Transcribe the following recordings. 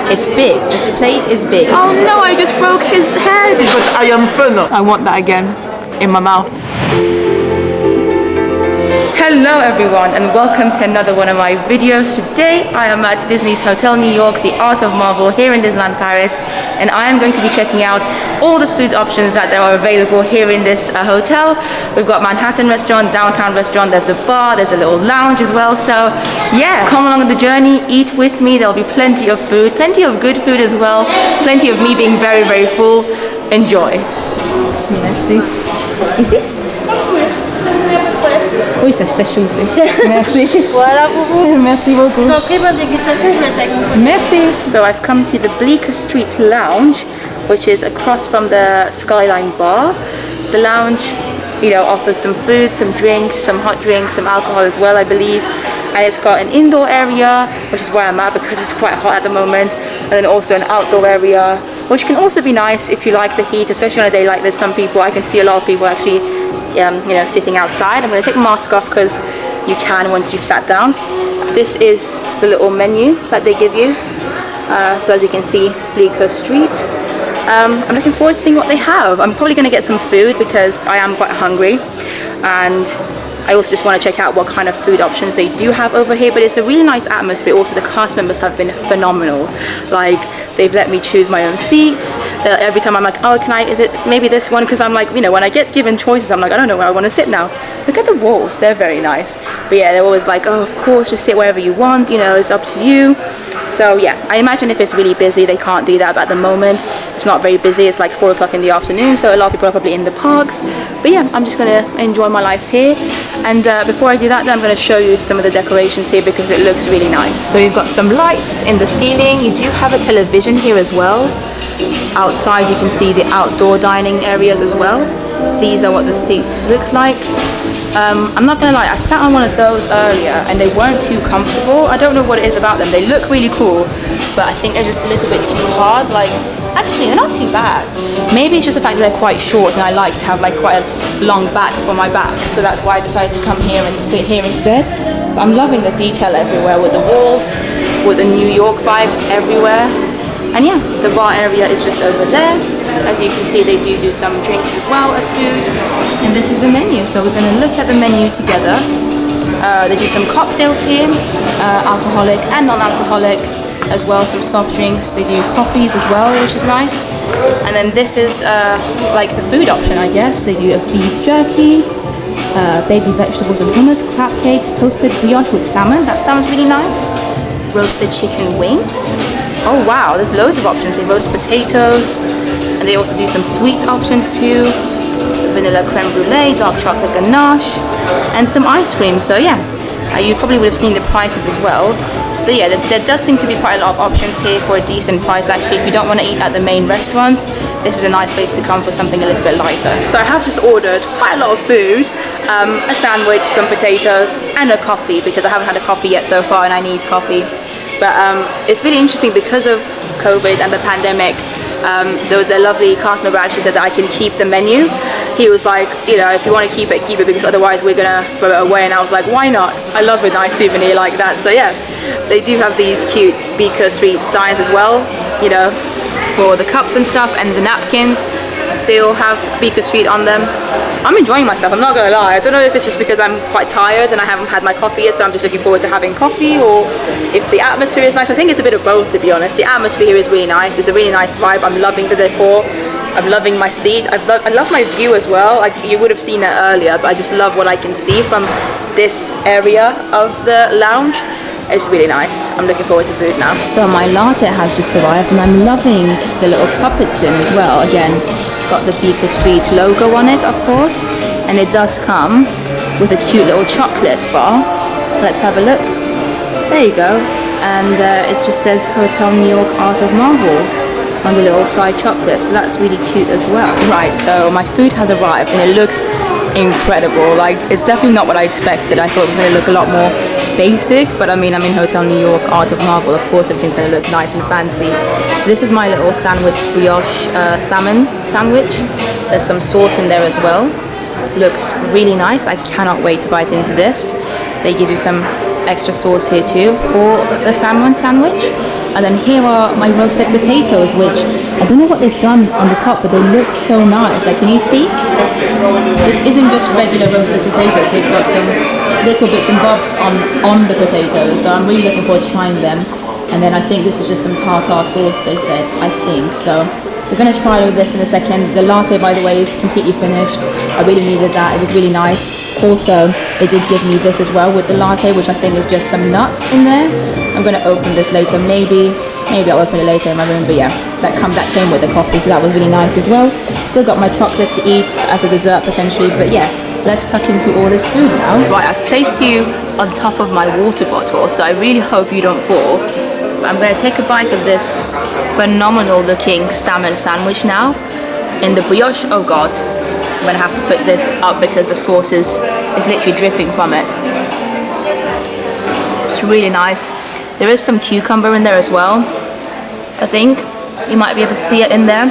It's big. This plate is big. Oh no, I just broke his head. But I am fun. I want that again in my mouth. Hello everyone and welcome to another one of my videos. Today I am at Disney's Hotel New York, the Art of Marvel here in Disneyland Paris, and I am going to be checking out all the food options that there are available here in this hotel. We've got Manhattan restaurant, downtown restaurant, there's a bar, there's a little lounge as well. So yeah, come along on the journey, eat with me. There'll be plenty of food, plenty of good food as well, plenty of me being very, very full. Enjoy. Merci. Ici? Oui, ça sèche aussi. Merci. Voilà pour vous. Merci beaucoup. Je vous en prie, bonne dégustation, je vous laisse avec mon collègue. Merci. So I've come to the Bleecker Street Lounge, which is across from the Skyline Bar. The lounge, you know, offers some food, some drinks, some hot drinks, some alcohol as well, I believe. And it's got an indoor area, which is where I'm at because it's quite hot at the moment, and then also an outdoor area, which can also be nice if you like the heat, especially on a day like this. Some people, I can see a lot of people actually you know, sitting outside. I'm going to take my mask off because you can once you've sat down. This is the little menu that they give you. So as you can see, Bleecker Street. I'm looking forward to seeing what they have. I'm probably going to get some food because I am quite hungry, and I also just want to check out what kind of food options they do have over here. But it's a really nice atmosphere. Also, the cast members have been phenomenal. Like, they've let me choose my own seats. Every time I'm like, oh, is it maybe this one? Because I'm like, you know, when I get given choices, I'm like, I don't know where I want to sit now. Look at the walls, they're very nice. But yeah, they're always like, oh, of course, just sit wherever you want, you know, it's up to you. So yeah, I imagine if it's really busy, they can't do that. But at the moment, it's not very busy. It's like 4 o'clock in the afternoon, so a lot of people are probably in the parks. But yeah, I'm just gonna enjoy my life here. And before I do that, then I'm gonna show you some of the decorations here because it looks really nice. So you've got some lights in the ceiling. You do have a television here as well. Outside, you can see the outdoor dining areas as well. These are what the seats look like. I'm not gonna lie, I sat on one of those earlier and they weren't too comfortable. I don't know what it is about them. They look really cool, but I think they're just a little bit too hard. Like, actually, they're not too bad. Maybe it's just the fact that they're quite short and I like to have like quite a long back for my back. So that's why I decided to come here and sit here instead. But I'm loving the detail everywhere with the walls, with the New York vibes everywhere. And yeah, the bar area is just over there. As you can see, they do some drinks as well as food. And this is the menu, so we're going to look at the menu together. They do some cocktails here, alcoholic and non-alcoholic, as well as some soft drinks. They do coffees as well, which is nice. And then this is like the food option, I guess. They do a beef jerky, baby vegetables and hummus, crab cakes, toasted brioche with salmon. That sounds really nice. Roasted chicken wings. Oh wow, there's loads of options. They roast potatoes, and they also do some sweet options too. Vanilla creme brulee, dark chocolate ganache, and some ice cream. So yeah, you probably would have seen the prices as well. But yeah, there does seem to be quite a lot of options here for a decent price actually. If you don't want to eat at the main restaurants, this is a nice place to come for something a little bit lighter. So I have just ordered quite a lot of food, a sandwich, some potatoes, and a coffee because I haven't had a coffee yet so far and I need coffee. But it's really interesting because of COVID and the pandemic. The lovely cast member actually said that I can keep the menu. He was like, you know, if you want to keep it because otherwise we're gonna throw it away. And I was like, why not? I love a nice souvenir like that. So yeah, they do have these cute Bleecker Street signs as well, you know, for the cups and stuff, and the napkins. They all have Bleecker Street on them. I'm enjoying myself, I'm not gonna lie. I don't know if it's just because I'm quite tired and I haven't had my coffee yet, so I'm just looking forward to having coffee, or if the atmosphere is nice. I think it's a bit of both, to be honest. The atmosphere here is really nice. It's a really nice vibe. I'm loving the decor. I'm loving my seat. I love my view as well. Like, you would have seen that earlier, but I just love what I can see from this area of the lounge. It's really nice. I'm looking forward to food now. So my latte has just arrived and I'm loving the little cup it's in as well. Again, it's got the Bleecker Street logo on it, of course, and it does come with a cute little chocolate bar. Let's have a look. There you go. And it just says Hotel New York Art of Marvel on the little side chocolate, so that's really cute as well. Right, so my food has arrived and it looks incredible. Like, it's definitely not what I expected. I thought it was going to look a lot more basic, but I mean, I'm in Hotel New York Art of Marvel, of course everything's going to look nice and fancy. So this is my little sandwich, brioche salmon sandwich. There's some sauce in there as well. Looks really nice. I cannot wait to bite into this. They give you some extra sauce here too for the salmon sandwich. And then here are my roasted potatoes, which I don't know what they've done on the top, but they look so nice. Like, can you see? This isn't just regular roasted potatoes. They've got some little bits and bobs on the potatoes, so I'm really looking forward to trying them. And then I think this is just some tartar sauce, they said, I think. So we're going to try all this in a second. The latte, by the way, is completely finished. I really needed that. It was really nice. Also, they did give me this as well with the latte, which I think is just some nuts in there. I'm going to open this later. Maybe I'll open it later in my room. But yeah, that came with the coffee, so that was really nice as well. Still got my chocolate to eat as a dessert potentially. But yeah, let's tuck into all this food now. Right, I've placed you on top of my water bottle, so I really hope you don't fall. I'm going to take a bite of this phenomenal looking salmon sandwich now in the brioche. Oh god, I'm going to have to put this up because the sauce is literally dripping from it. It's really nice. There is some cucumber in there as well. I think you might be able to see it in there.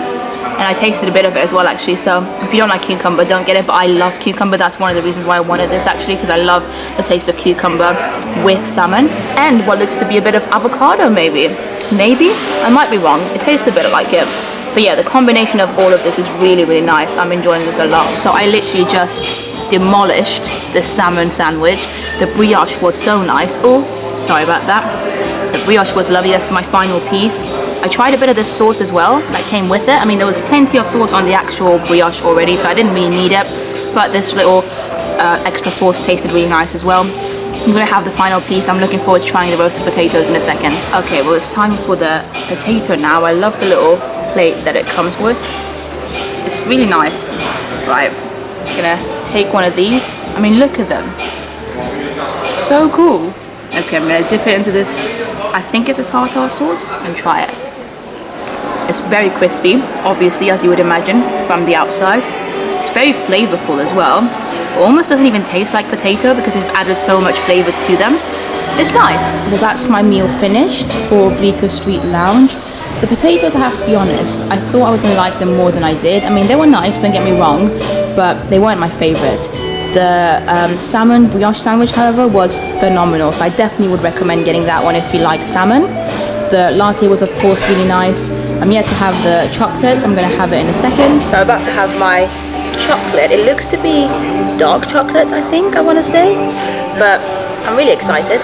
And I tasted a bit of it as well, actually, so if you don't like cucumber, don't get it, but I love cucumber. That's one of the reasons why I wanted this, actually, because I love the taste of cucumber with salmon. And what looks to be a bit of avocado, maybe, I might be wrong. It tastes a bit like it, but yeah, the combination of all of this is really, really nice. I'm enjoying this a lot. So I literally just demolished the salmon sandwich. The brioche was so nice. Oh, sorry about that. The brioche was lovely. That's my final piece. I tried a bit of this sauce as well that came with it. I mean, there was plenty of sauce on the actual brioche already, so I didn't really need it, but this little extra sauce tasted really nice as well. I'm gonna have the final piece. I'm looking forward to trying the roasted potatoes in a second. Okay, well, it's time for the potato now. I love the little plate that it comes with. It's really nice. Right, I'm gonna take one of these. I mean, look at them. So cool. Okay, I'm gonna dip it into this, I think it's a tartar sauce, and try it. It's very crispy, obviously, as you would imagine from the outside. It's very flavorful as well. It almost doesn't even taste like potato because they've added so much flavor to them. It's nice. Well, that's my meal finished for Bleecker Street Lounge. The potatoes, I have to be honest, I thought I was going to like them more than I did. I mean, they were nice, don't get me wrong, but they weren't my favorite. The salmon brioche sandwich, however, was phenomenal, so I definitely would recommend getting that one if you like salmon. The latte was, of course, really nice. I'm yet to have the chocolate. I'm going to have it in a second. So I'm about to have my chocolate. It looks to be dark chocolate, I think, I want to say. But I'm really excited.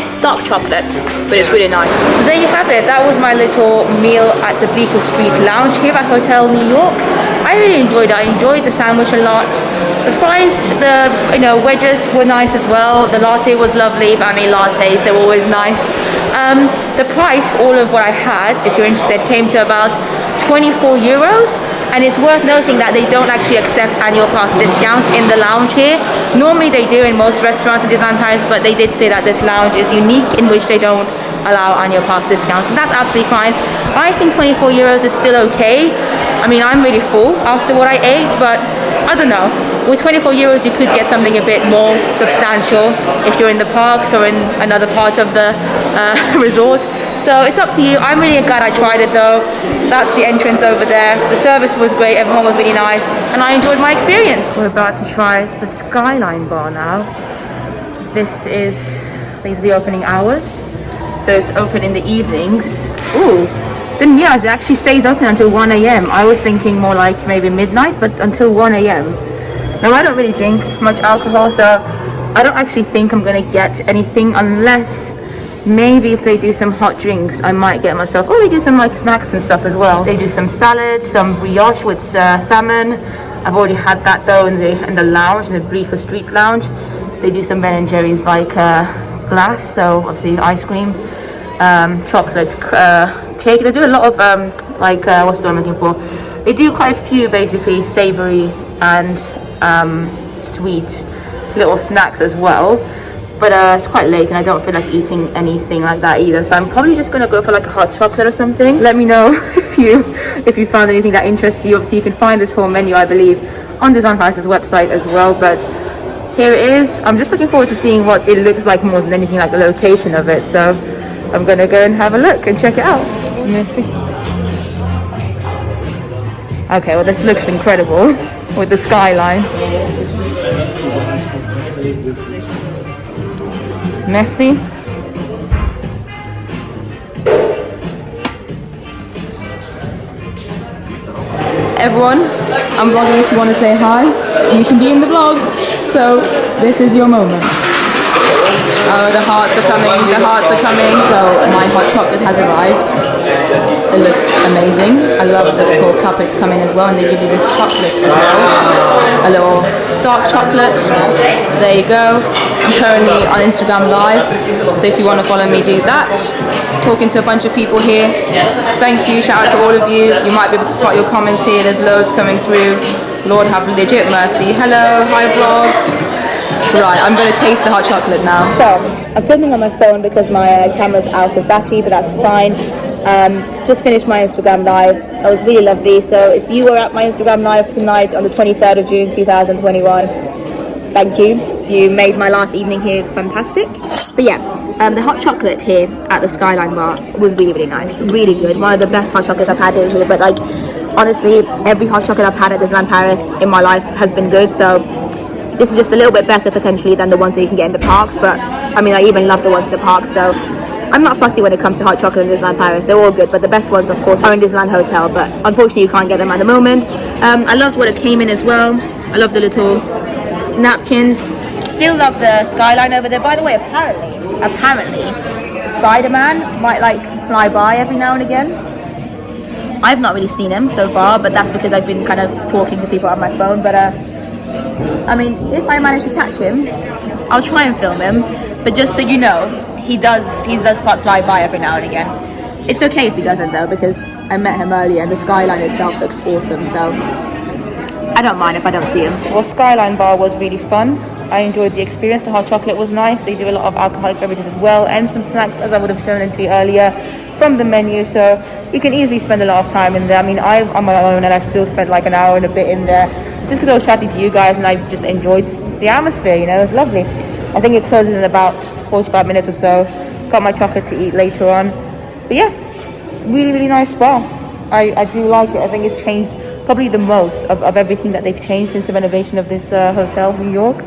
It's dark chocolate, but it's really nice. So there you have it. That was my little meal at the Bleecker Street Lounge here at Hotel New York. I really enjoyed it. I enjoyed the sandwich a lot. The fries, the wedges were nice as well. The latte was lovely, but I mean lattes, they're always nice. The price for all of what I had, if you're interested, came to about 24 euros. And it's worth noting that they don't actually accept annual pass discounts in the lounge here. Normally they do in most restaurants in Disneyland Paris, but they did say that this lounge is unique in which they don't allow annual pass discounts. And that's absolutely fine. I think 24 euros is still okay. I mean, I'm really full after what I ate, but I don't know. With 24 euros, you could get something a bit more substantial if you're in the parks or in another part of the resort. So it's up to you. I'm really glad I tried it though. That's the entrance over there. The service was great, everyone was really nice, and I enjoyed my experience. We're about to try the Skyline Bar now. These are the opening hours. So it's open in the evenings. Ooh, didn't realize it actually stays open until 1 a.m. I was thinking more like maybe midnight, but until 1 a.m. Now I don't really drink much alcohol, so I don't actually think I'm gonna get anything unless maybe if they do some hot drinks, I might get myself. Oh, they do some like snacks and stuff as well. They do some salad, some brioche with salmon. I've already had that though in the lounge, in the Bleecker Street Lounge. They do some Ben and Jerry's like glass, so obviously ice cream, chocolate cake. They do a lot of what's the one I'm looking for? They do quite a few basically savory and sweet little snacks as well. But it's quite late and I don't feel like eating anything like that either, so I'm probably just gonna go for like a hot chocolate or something. Let me know if you found anything that interests you. Obviously you can find this whole menu, I believe, on Disneyland Paris' website as well, but here it is. I'm just looking forward to seeing what it looks like more than anything, like the location of it, so I'm gonna go and have a look and check it out. Okay, well this looks incredible with the skyline. Merci. everyone, I'm vlogging if you want to say hi. You can be in the vlog, so this is your moment. Oh, the hearts are coming, the hearts are coming. So my hot chocolate has arrived. It looks amazing. I love the little cup it's coming as well, and they give you this chocolate as well. A little dark chocolate. There you go. I'm currently on Instagram Live, so if you want to follow me, do that. Talking to a bunch of people here. Thank you, shout out to all of you. You might be able to spot your comments here. There's loads coming through. Lord have legit mercy. Hello, hi vlog. Right, I'm going to taste the hot chocolate now. So, I'm filming on my phone because my camera's out of battery, but that's fine. Just finished my Instagram Live. It was really lovely. So, if you were at my Instagram Live tonight on the 23rd of June 2021, thank you. You made my last evening here fantastic. But yeah, the hot chocolate here at the Skyline Bar was really, really nice. Really good. One of the best hot chocolates I've had here. But like, honestly, every hot chocolate I've had at Disneyland Paris in my life has been good. So, this is just a little bit better potentially than the ones that you can get in the parks, but I mean, I even love the ones in the parks, so I'm not fussy when it comes to hot chocolate in Disneyland Paris. They're all good, but the best ones, of course, are in Disneyland Hotel, but unfortunately you can't get them at the moment. I loved what it came in as well. I love the little napkins. Still love the skyline over there. By the way, apparently, Spider-Man might like fly by every now and again. I've not really seen him so far, but that's because I've been kind of talking to people on my phone, but I mean, if I manage to catch him, I'll try and film him. But just so you know, he does fly by every now and again. It's okay if he doesn't though, because I met him earlier and the skyline itself looks awesome, so I don't mind if I don't see him. Well, Skyline Bar was really fun. I enjoyed the experience. The hot chocolate was nice. They do a lot of alcoholic beverages as well, and some snacks, as I would have shown it to you earlier, from the menu, so you can easily spend a lot of time in there. I mean, I'm on my own and I still spent like an hour and a bit in there, just because I was chatting to you guys and I just enjoyed the atmosphere, you know. It was lovely. I think it closes in about 45 minutes or so. Got my chocolate to eat later on. But yeah, really, really nice bar. I do like it. I think it's changed probably the most of everything that they've changed since the renovation of this hotel, New York.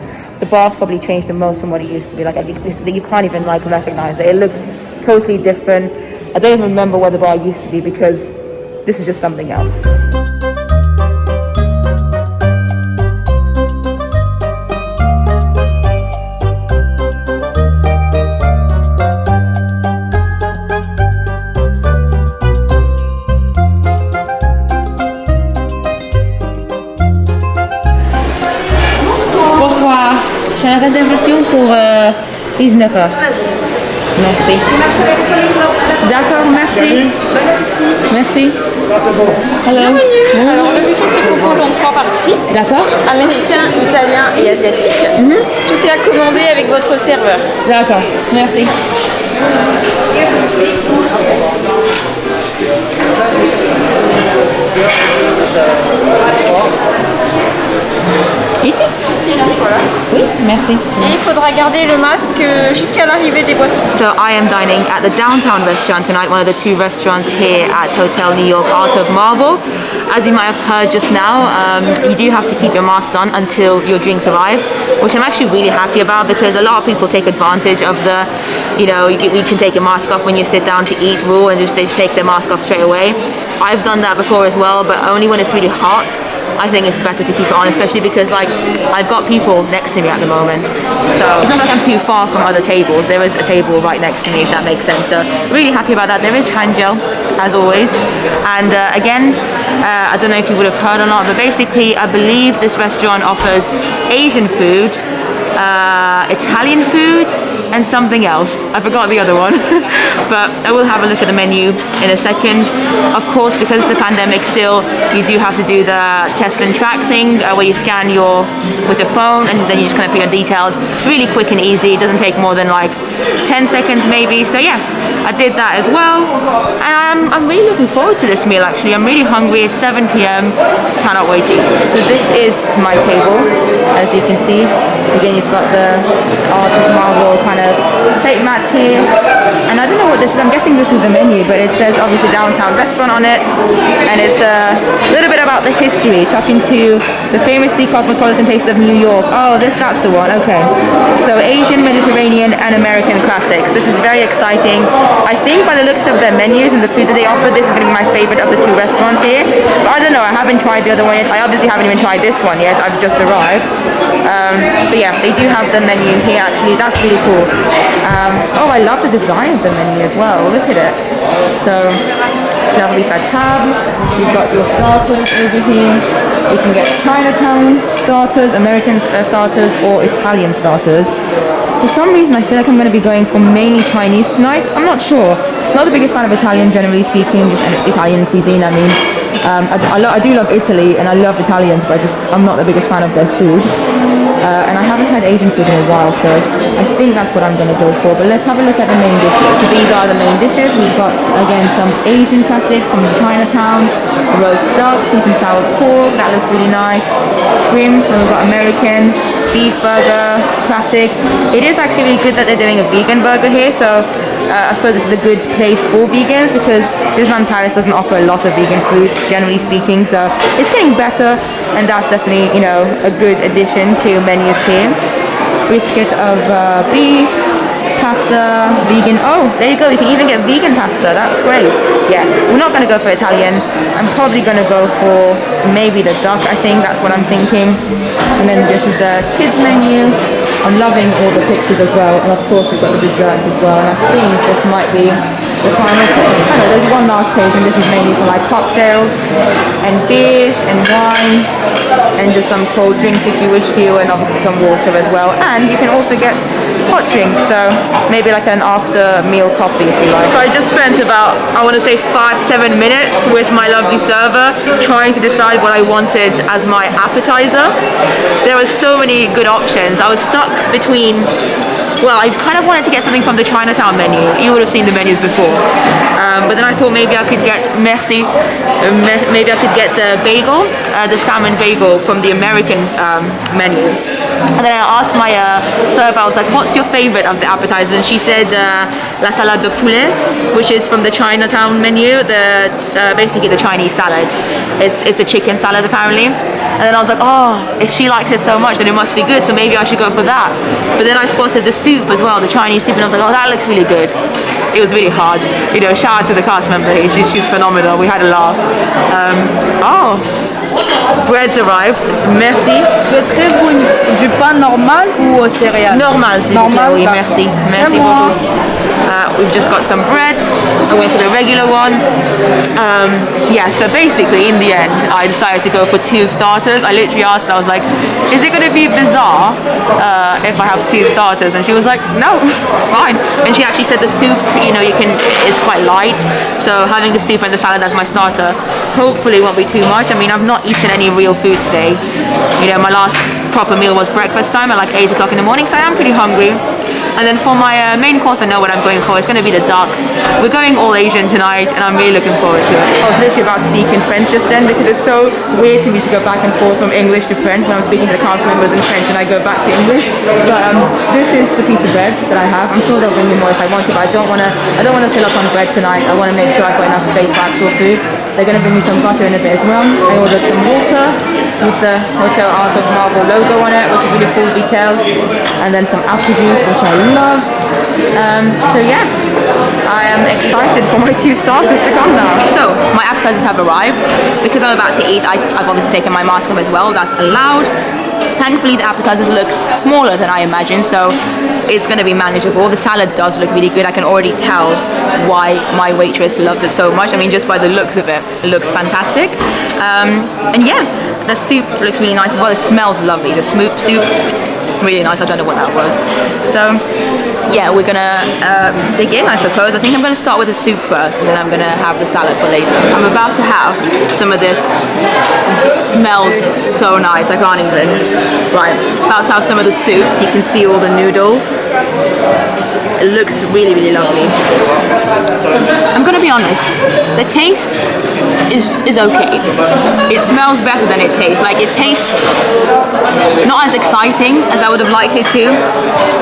The bar's probably changed the most from what it used to be. Like, you can't even like recognize it. It looks totally different. I don't even remember where the bar used to be because this is just something else. Bonsoir, j'ai une réservation pour 19h. Merci. D'accord, merci. Merci. Ça c'est bon. Hello. Bienvenue. Alors le buffet se compose en 3 parties. D'accord. Américain, italien et asiatique. Tout est à commander avec votre serveur. D'accord, merci. Ici? Voilà. Oui, merci. Et il faudra garder le masque jusqu'à l'arrivée des boissons. So I am dining at the downtown restaurant tonight, one of the 2 restaurants here at Hotel New York Art of Marble. As you might have heard just now, you do have to keep your masks on until your drinks arrive, which I'm actually really happy about because a lot of people take advantage of the, you know, you can take your mask off when you sit down to eat rule and just take their mask off straight away. I've done that before as well, but only when it's really hot. I think it's better to keep it on, especially because like I've got people next to me at the moment, so it's not like I'm too far from other tables. There is a table right next to me, if that makes sense, so really happy about that. There is hand gel as always, and again, I don't know if you would have heard or not, but basically I believe this restaurant offers Asian food, Italian food, and something else. I forgot the other one, but I will have a look at the menu in a second. Of course, because it's the pandemic still, you do have to do the test and track thing where you scan with your phone and then you just kind of put your details. It's really quick and easy. It doesn't take more than like 10 seconds maybe. So yeah, I did that as well, and I'm really looking forward to this meal actually. I'm really hungry. It's 7 p.m. Cannot wait to eat. So this is my table, as you can see. Again, you've got the Art of Marble kind of plate mats here, and I don't know what this is. I'm guessing this is the menu, but it says obviously downtown restaurant on it, and it's a little bit about the history, talking to the famously cosmopolitan taste of New York. Oh, that's the one. Okay, so Asian, Mediterranean, and American classics. This is very exciting. I think by the looks of their menus and the food that they offer, this is going to be my favorite of the two restaurants here. But I don't know. I haven't tried the other one yet. I obviously haven't even tried this one yet. I've just arrived. But yeah, they do have the menu here actually. That's really cool. Oh, I love the design of the menu as well. Look at it. So, service à table. You've got your starters over here. You can get Chinatown starters, American starters, or Italian starters. For some reason, I feel like I'm going to be going for mainly Chinese tonight. I'm not sure. Not the biggest fan of Italian, generally speaking, just Italian cuisine, I mean. I do love Italy, and I love Italians, but I'm not the biggest fan of their food. And I haven't had Asian food in a while, so I think that's what I'm going to go for. But let's have a look at the main dishes. So these are the main dishes. We've got, again, some Asian classics, some Chinatown, roast duck, sweet and sour pork. That looks really nice. Shrimp, and we've got American, beef burger, classic. It is actually really good that they're doing a vegan burger here, so I suppose this is a good place for vegans because Disneyland Paris doesn't offer a lot of vegan food, generally speaking, so it's getting better, and that's definitely, you know, a good addition to menus here. Brisket of beef, pasta, vegan. Oh, there you go, you can even get vegan pasta. That's great. Yeah, we're not going to go for Italian. I'm probably going to go for maybe the duck. I think that's what I'm thinking. And then this is the kids menu. I'm loving all the pictures as well, and of course we've got the desserts as well, and I think this might be the final page. I know there's one last page, and this is mainly for like cocktails and beers and wines and just some cold drinks if you wish to, and obviously some water as well. And you can also get hot drinks, so maybe like an after meal coffee if you like. So I just spent about, I want to say 5-7 minutes with my lovely server trying to decide what I wanted as my appetizer. There were so many good options. I was stuck between, well, I kind of wanted to get something from the Chinatown menu. You would have seen the menus before. But then I thought maybe I could get maybe I could get the bagel, the salmon bagel from the American menu. And then I asked my server, I was like, what's your favorite of the appetizers? And she said la salade de poulet, which is from the Chinatown menu, basically the Chinese salad. It's a chicken salad apparently. And then I was like, oh, if she likes it so much, then it must be good, so maybe I should go for that. But then I spotted the soup as well, the Chinese soup, and I was like, oh, that looks really good. It was really hard. You know, shout out to the cast member here, she's phenomenal. We had a laugh. Oh, bread's arrived. Merci. Souhaiterez-vous du pain normal ou aux céréales? Normal, s'il vous plaît, oui, merci. Merci beaucoup. We've just got some bread. I went for the regular one. Yeah, so basically in the end I decided to go for 2 starters. I literally asked, I was like, is it going to be bizarre if I have 2 starters? And she was like, no, fine. And she actually said the soup, you know, is quite light, so having the soup and the salad as my starter hopefully won't be too much. I mean, I've not eaten any real food today. You know, my last proper meal was breakfast time at like 8 o'clock in the morning, so I am pretty hungry. And then for my main course, I know what I'm going for. It's going to be the duck. We're going all Asian tonight, and I'm really looking forward to it. I was literally about speaking French just then because it's so weird to me to go back and forth from English to French when I'm speaking to the cast members in French and I go back to English. But this is the piece of bread that I have. I'm sure they'll bring me more if I want to, but I don't want to fill up on bread tonight. I want to make sure I've got enough space for actual food. They're going to bring me some butter in a bit as well. I ordered some water with the Hotel Art of Marvel logo on it, which is really full detail, and then some apple juice, which I love. So yeah, I am excited for my 2 starters to come now. So my appetizers have arrived. Because I'm about to eat, I've obviously taken my mask off as well. That's allowed. Thankfully the appetizers look smaller than I imagined, so it's going to be manageable. The salad does look really good. I can already tell why my waitress loves it so much. I mean, just by the looks of it, it looks fantastic. And yeah, the soup looks really nice as well. It smells lovely. The soup, really nice. I don't know what that was. So yeah, we're gonna dig in, I suppose. I think I'm gonna start with the soup first, and then I'm gonna have the salad for later. I'm about to have some of this. It smells so nice, I can't even. Right, about to have some of the soup. You can see all the noodles. It looks really, really lovely. I'm gonna be honest, the taste is okay. It smells better than it tastes. Like it tastes not as exciting as I would have liked it to,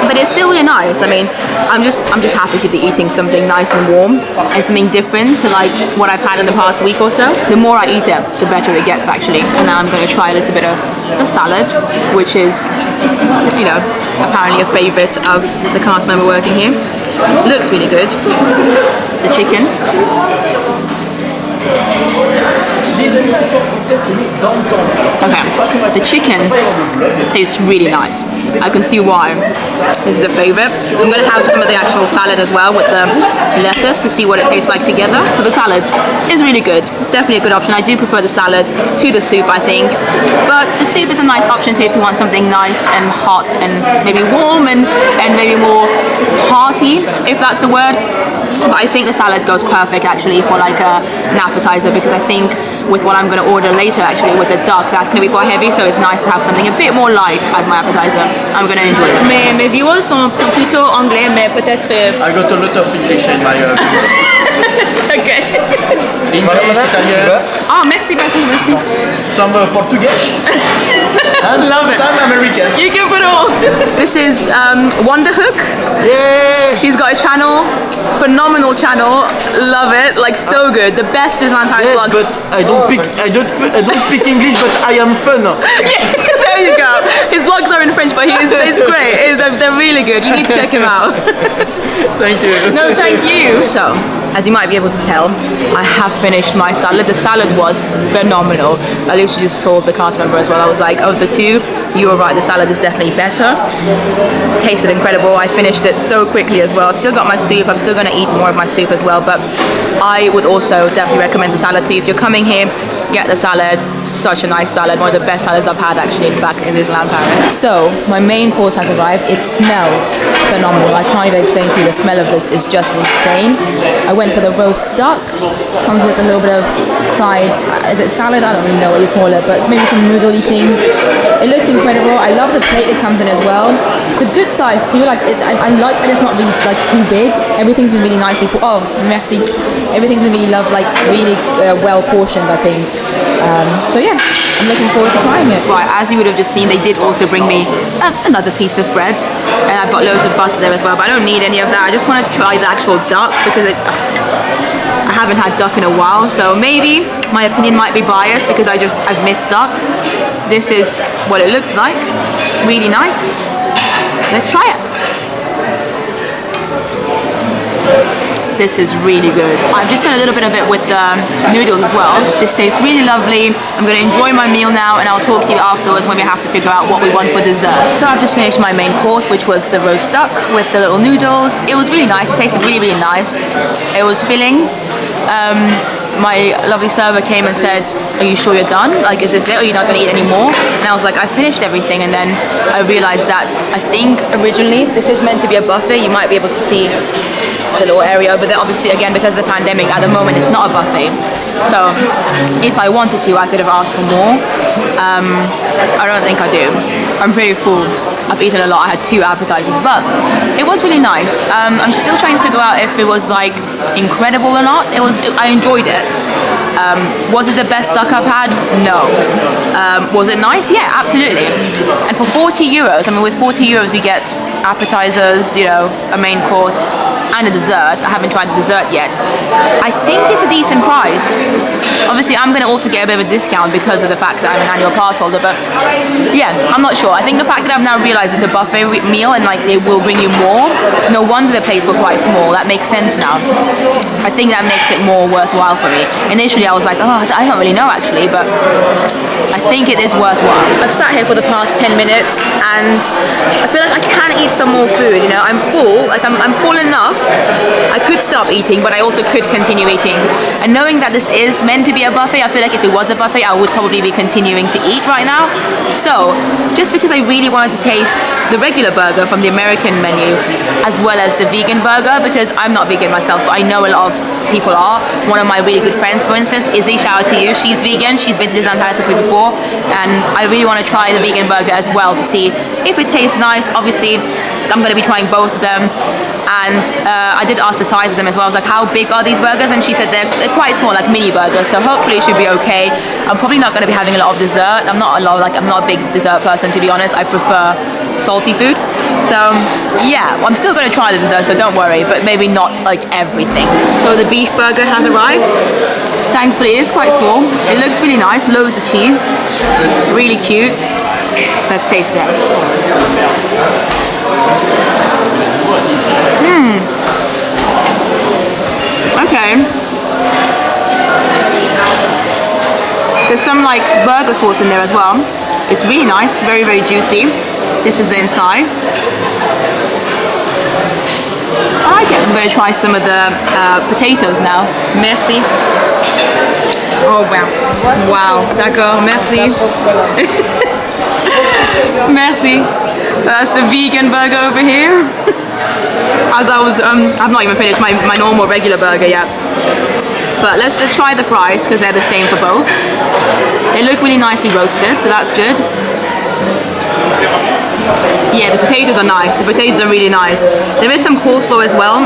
but it's still really nice. I mean, I'm just happy to be eating something nice and warm and something different to like what I've had in the past week or so. The more I eat it, the better it gets actually. And now I'm gonna try a little bit of the salad, which is, you know, apparently a favorite of the cast member working here. Looks really good. The chicken. Okay, the chicken tastes really nice. I can see why this is a favorite. I'm gonna have some of the actual salad as well with the lettuce to see what it tastes like together. So the salad is really good. Definitely a good option. I do prefer the salad to the soup, I think. But the soup is a nice option too if you want something nice and hot and maybe warm and maybe more hearty, if that's the word. But I think the salad goes perfect actually for like an appetizer, because I think with what I'm going to order later actually with the duck, that's going to be quite heavy, so it's nice to have something a bit more light as my appetizer. I'm going to enjoy it. Mes viewers sont plutôt anglais, mais peut-être... I got a lot of English in my Okay. English, Italian. Ah, merci beaucoup, merci. Some Portuguese. And Love it. Some American. You give it all. This is Wonderhook. Yeah. He's got a channel, phenomenal channel. Love it, like so good. The best Disneyland Paris Yes, vlog. but I don't speak English, but I am fun. Yeah, there you go. His vlogs are in French, but it's great. They're really good. You need to check him out. Thank you. No, thank you. So, as you might be able to tell, I have finished my salad. The salad was phenomenal. I literally just told the cast member as well. I was like, of the two, you were right, the salad is definitely better. Tasted incredible. I finished it so quickly as well. I've still got my soup. I'm still going to eat more of my soup as well, but I would also definitely recommend the salad too. If you're coming here, get the salad. Such a nice salad. One of the best salads I've had actually, in fact, in Disneyland Paris. So, my main course has arrived. It smells phenomenal. I can't even explain to you, the smell of this is just insane. I went for the roast duck. Comes with a little bit of side, is it salad? I don't really know what you call it, but it's maybe some noodly things. It looks incredible. I love the plate that comes in as well. It's a good size too. Like I like that it's not really like too big. Everything's been really nicely. Oh, merci. Everything's been really really well portioned, I think. So yeah, I'm looking forward to trying it. Right, as you would have just seen, they did also bring me another piece of bread, and I've got loads of butter there as well, but I don't need any of that. I just want to try the actual duck, because I haven't had duck in a while, so maybe my opinion might be biased because I've missed duck. This is what it looks like. Really nice. Let's try it. This is really good. I've just done a little bit of it with the noodles as well. This tastes really lovely. I'm going to enjoy my meal now, and I'll talk to you afterwards when we have to figure out what we want for dessert. So I've just finished my main course, which was the roast duck with the little noodles. It was really nice. It tasted really, really nice. It was filling. My lovely server came and said, are you sure you're done? Like, is this it? Or are you not going to eat any more? And I was like, I finished everything. And then I realized that I think originally this is meant to be a buffet. You might be able to see the little area over there. Obviously, again, because of the pandemic, at the moment it's not a buffet. So if I wanted to, I could have asked for more. I don't think I do. I'm pretty full. I've eaten a lot. I had 2 appetizers, but it was really nice. I'm still trying to figure out if it was like incredible or not. I enjoyed it. Was it the best duck I've had? No. Was it nice? Yeah, absolutely. And for 40 euros, I mean, with 40 euros you get appetizers, you know, a main course and a dessert. I haven't tried the dessert yet. I think it's a decent price. Obviously, I'm going to also get a bit of a discount because of the fact that I'm an annual pass holder, but yeah, I'm not sure. I think the fact that I've now realized it's a buffet meal and like they will bring you more, no wonder the plates were quite small. That makes sense now. I think that makes it more worthwhile for me. Initially, I was like, oh, I don't really know actually, but I think it is worthwhile. I've sat here for the past 10 minutes and I feel like I can eat some more food, you know. I'm full, like I'm full enough. I could stop eating, but I also could continue eating. And knowing that this is meant to be a buffet, I feel like if it was a buffet, I would probably be continuing to eat right now. So, just because I really wanted to taste the regular burger from the American menu, as well as the vegan burger, because I'm not vegan myself, but I know a lot of people are. One of my really good friends, for instance, Izzy, shout out to you, she's vegan, she's been to Disneyland Paris with me before, and I really want to try the vegan burger as well to see if it tastes nice. Obviously, I'm going to be trying both of them, and I did ask the size of them as well. I was like, how big are these burgers? And she said they're quite small, like mini burgers, so hopefully it should be okay. I'm probably not going to be having a lot of dessert. I'm not a big dessert person, to be honest. I prefer salty food. So yeah, I'm still going to try the dessert, so don't worry, but maybe not like everything. So the beef burger has arrived. Thankfully it is quite small. It looks really nice, loads of cheese, really cute. Let's taste it. Okay. There's some like burger sauce in there as well. It's really nice, very, very juicy. This is the inside. I like it. I'm going to try some of the potatoes now. Merci. Oh wow. Wow. D'accord. Merci. Merci. That's the vegan burger over here. As I was, I've not even finished my normal regular burger yet. But let's just try the fries because they're the same for both. They look really nicely roasted, so that's good. Yeah, the potatoes are nice. The potatoes are really nice. There is some coleslaw as well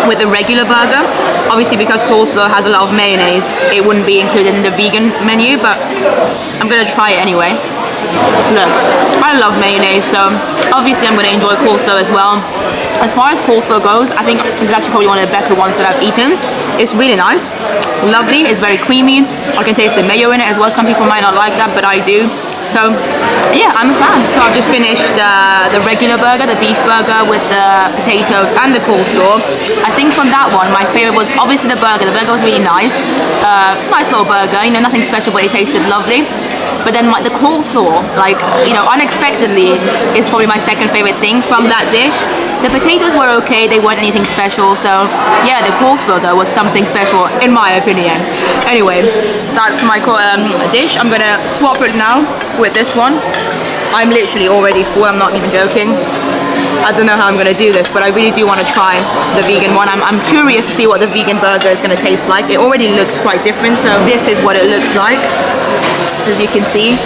with the regular burger. Obviously, because coleslaw has a lot of mayonnaise, it wouldn't be included in the vegan menu, but I'm gonna try it anyway. Look, I love mayonnaise, so obviously I'm gonna enjoy coleslaw as well. As far as coleslaw goes, I think it's actually probably one of the better ones that I've eaten. It's really nice, lovely, it's very creamy. I can taste the mayo in it as well. Some people might not like that, but I do. So yeah, I'm a fan. So I've just finished the regular burger, the beef burger with the potatoes and the coleslaw. I think from that one, my favorite was obviously the burger. The burger was really nice. Nice little burger, you know, nothing special, but it tasted lovely. But then like the coleslaw, like, you know, unexpectedly is probably my second favorite thing from that dish. The potatoes were okay, they weren't anything special, so yeah, the coleslaw though was something special in my opinion. Anyway, that's my dish. I'm gonna swap it now with this one. I'm literally already full, I'm not even joking. I don't know how I'm gonna do this, but I really do want to try the vegan one. I'm curious to see what the vegan burger is gonna taste like. It already looks quite different, so this is what it looks like, as you can see.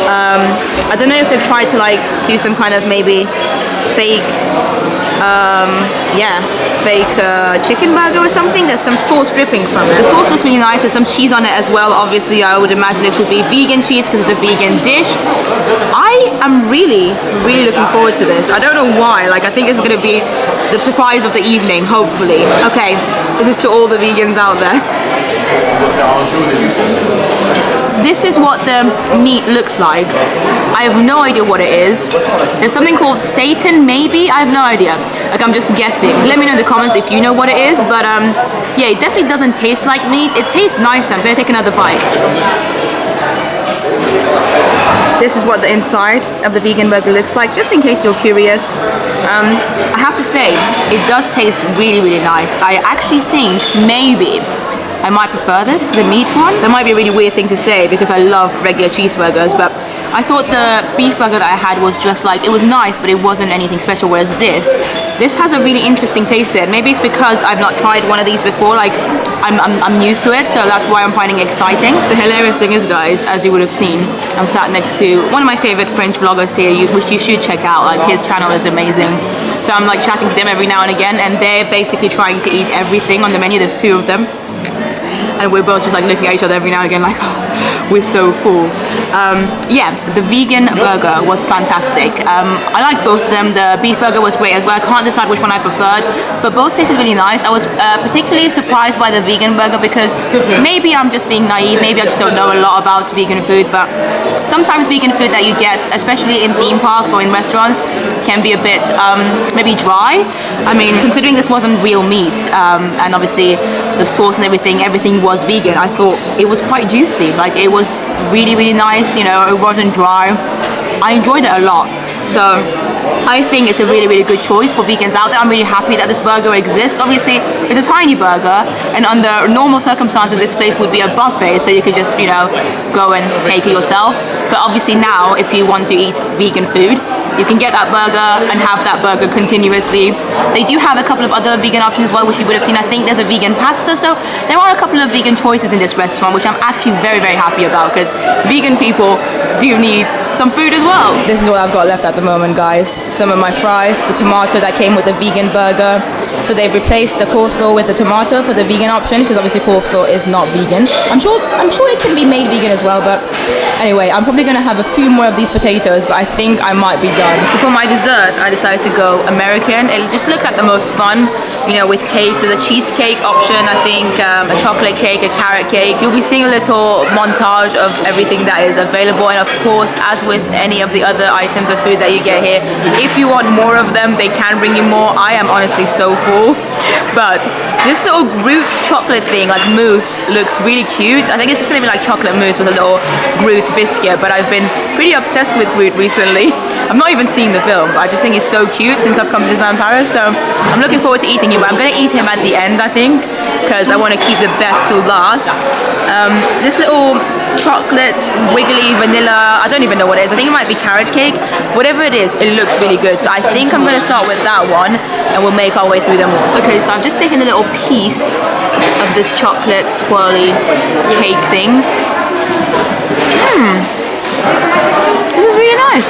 I don't know if they've tried to like do some kind of maybe fake fake chicken burger or something. There's some sauce dripping from it. The sauce looks really nice. There's some cheese on it as well. Obviously I would imagine this would be vegan cheese because it's a vegan dish. I am really looking forward to this. I don't know why, like I think it's going to be the surprise of the evening, hopefully. Okay, this is to all the vegans out there. This is what the meat looks like. I have no idea what it is. There's something called Satan, maybe? I have no idea. Like, I'm just guessing. Let me know in the comments if you know what it is, but yeah, it definitely doesn't taste like meat. It tastes nice. I'm gonna take another bite. This is what the inside of the vegan burger looks like, just in case you're curious. I have to say, it does taste really nice. I actually think maybe I might prefer this, the meat one. That might be a really weird thing to say because I love regular cheeseburgers, but I thought the beef burger that I had was just like, it was nice, but it wasn't anything special, whereas this has a really interesting taste to it. Maybe it's because I've not tried one of these before, like I'm used to it, so that's why I'm finding it exciting. The hilarious thing is, guys, as you would have seen, I'm sat next to one of my favorite French vloggers here, which you should check out. Like, his channel is amazing. So I'm like chatting to them every now and again, and they're basically trying to eat everything on the menu. There's two of them. And we're both just like looking at each other every now and again like, oh, we're so full. Yeah, the vegan burger was fantastic. I liked both of them. The beef burger was great as well. I can't decide which one I preferred, but both tasted really nice. I was particularly surprised by the vegan burger because maybe I'm just being naive, maybe I just don't know a lot about vegan food, but sometimes vegan food that you get, especially in theme parks or in restaurants, can be a bit maybe dry. I mean, considering this wasn't real meat, and obviously the sauce and everything was vegan, I thought it was quite juicy. Like, it was really nice, you know, it wasn't dry. I enjoyed it a lot. So I think it's a really good choice for vegans out there. I'm really happy that this burger exists. Obviously, it's a tiny burger, and under normal circumstances, this place would be a buffet, so you could just, you know, go and take it yourself. But obviously now, if you want to eat vegan food, you can get that burger and have that burger continuously. They do have a couple of other vegan options as well, which you would have seen. I think there's a vegan pasta, so there are a couple of vegan choices in this restaurant, which I'm actually very, very happy about, because vegan people do need some food as well. This is what I've got left at the moment, guys. Some of my fries, the tomato that came with the vegan burger. So they've replaced the coleslaw with the tomato for the vegan option, because obviously coleslaw is not vegan. I'm sure it can be made vegan as well, but anyway, I'm probably gonna have a few more of these potatoes, but I think I might be done. So for my dessert, I decided to go American. It just looked like the most fun, you know, with cake. There's a cheesecake option, I think, a chocolate cake, a carrot cake. You'll be seeing a little montage of everything that is available, and of course, as with any of the other items of food that you get here, if you want more of them, they can bring you more. I am honestly so full, but this little Groot chocolate thing, like mousse, looks really cute. I think it's just gonna be like chocolate mousse with a little Groot biscuit, but I've been pretty obsessed with Groot recently. I've not even seen the film, but I just think he's so cute since I've come to Disneyland Paris, so I'm looking forward to eating him. But I'm gonna eat him at the end, I think, because I want to keep the best till last. This little chocolate wiggly vanilla, I don't even know what it is. I think it might be carrot cake. Whatever it is, it looks really good. So I think I'm gonna start with that one, and we'll make our way through them all. Okay, so I've just taken a little piece of this chocolate twirly cake thing. This is really nice.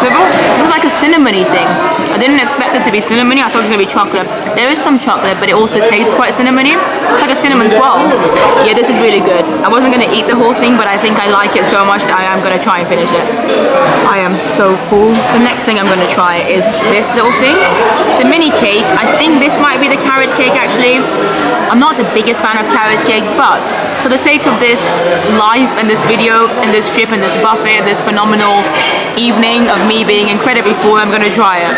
This is like a cinnamony thing. I didn't expect it to be cinnamony. I thought it was going to be chocolate. There is some chocolate, but it also tastes quite cinnamony. It's like a cinnamon twirl. Yeah, this is really good. I wasn't going to eat the whole thing, but I think I like it so much that I am going to try and finish it. I am so full. The next thing I'm going to try is this little thing. It's a mini cake. I think this might be the carrot cake, actually. I'm not the biggest fan of carrot cake, but for the sake of this life and this video and this trip and this buffet and this phenomenal evening of me being incredibly full, I'm going to try it.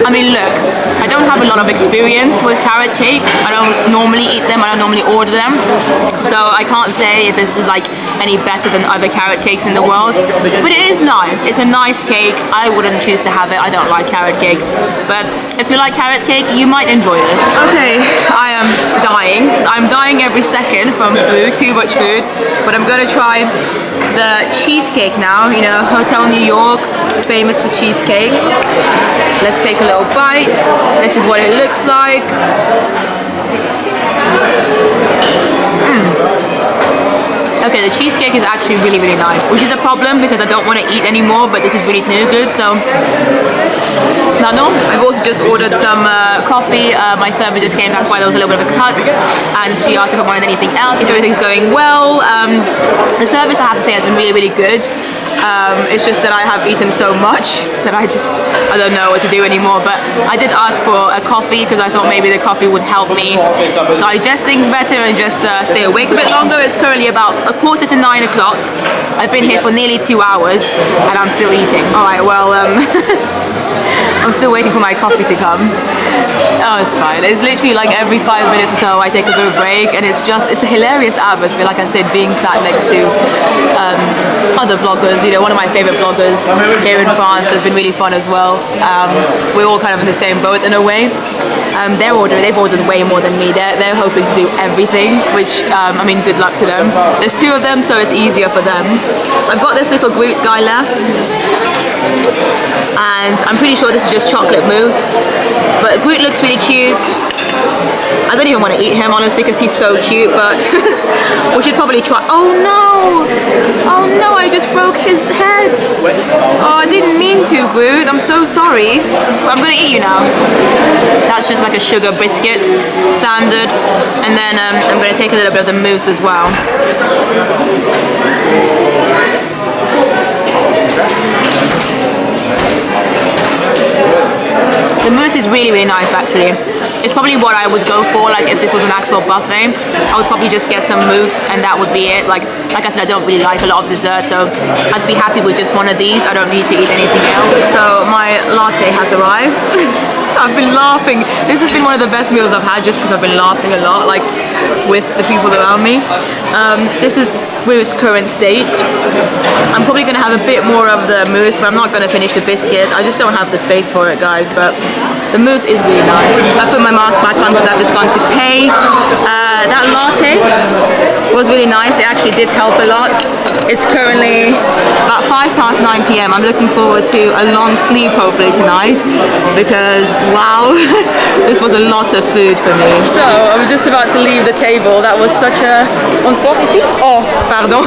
I mean, look, I don't have a lot of experience with carrot cakes. I don't normally eat them, I don't normally order them, so I can't say if this is like any better than other carrot cakes in the world, but it is nice. It's a nice cake. I wouldn't choose to have it. I don't like carrot cake, but if you like carrot cake, you might enjoy this. Okay, I am dying. I'm dying every second from food, too much food, but I'm gonna try the cheesecake now. You know, Hotel New York, famous for cheesecake. Let's take a little bite. This is what it looks like. Okay, the cheesecake is actually really, really nice, which is a problem because I don't want to eat anymore, but this is really no good, so no. I've also just ordered some coffee. My server just came, that's why there was a little bit of a cut, and she asked if I wanted anything else, if everything's going well. The service, I have to say, has been really, really good. It's just that I have eaten so much that I don't know what to do anymore, but I did ask for a coffee because I thought maybe the coffee would help me digest things better and just stay awake a bit longer. It's currently about 8:45. I've been here for nearly 2 hours and I'm still eating. Alright, well, I'm still waiting for my coffee to come. Oh, it's fine. It's literally like every 5 minutes or so I take a bit of a break, and it's a hilarious atmosphere, like I said, being sat next to other vloggers. You know, one of my favorite vloggers here in France has been really fun as well. We're all kind of in the same boat in a way. They've ordered way more than me. They're hoping to do everything, which, I mean, good luck to them. There's 2 of them, so it's easier for them. I've got this little Groot guy left, and I'm pretty sure this is just chocolate mousse, but Groot looks really cute. I don't even want to eat him, honestly, because he's so cute, but we should probably try. Oh no, I just broke his head. Oh, I didn't mean to, Groot, I'm so sorry, but I'm gonna eat you now. That's just like a sugar biscuit, standard, and then I'm gonna take a little bit of the mousse as well. The mousse is really, really nice, actually. It's probably what I would go for, like if this was an actual buffet. I would probably just get some mousse and that would be it. Like I said, I don't really like a lot of dessert, so I'd be happy with just one of these. I don't need to eat anything else. So my latte has arrived. So I've been laughing. This has been one of the best meals I've had just because I've been laughing a lot, like with the people around me. This is Groot's current state. I'm probably going to have a bit more of the mousse, but I'm not going to finish the biscuit. I just don't have the space for it, guys, but the mousse is really nice. I put my mask back on because I've just gone to pay. That latte was really nice. It actually did help a lot. It's currently about 9 p.m. I'm looking forward to a long sleep hopefully tonight because wow, this was a lot of food for me. So I'm just about to leave the table. That was such a... Oh, pardon.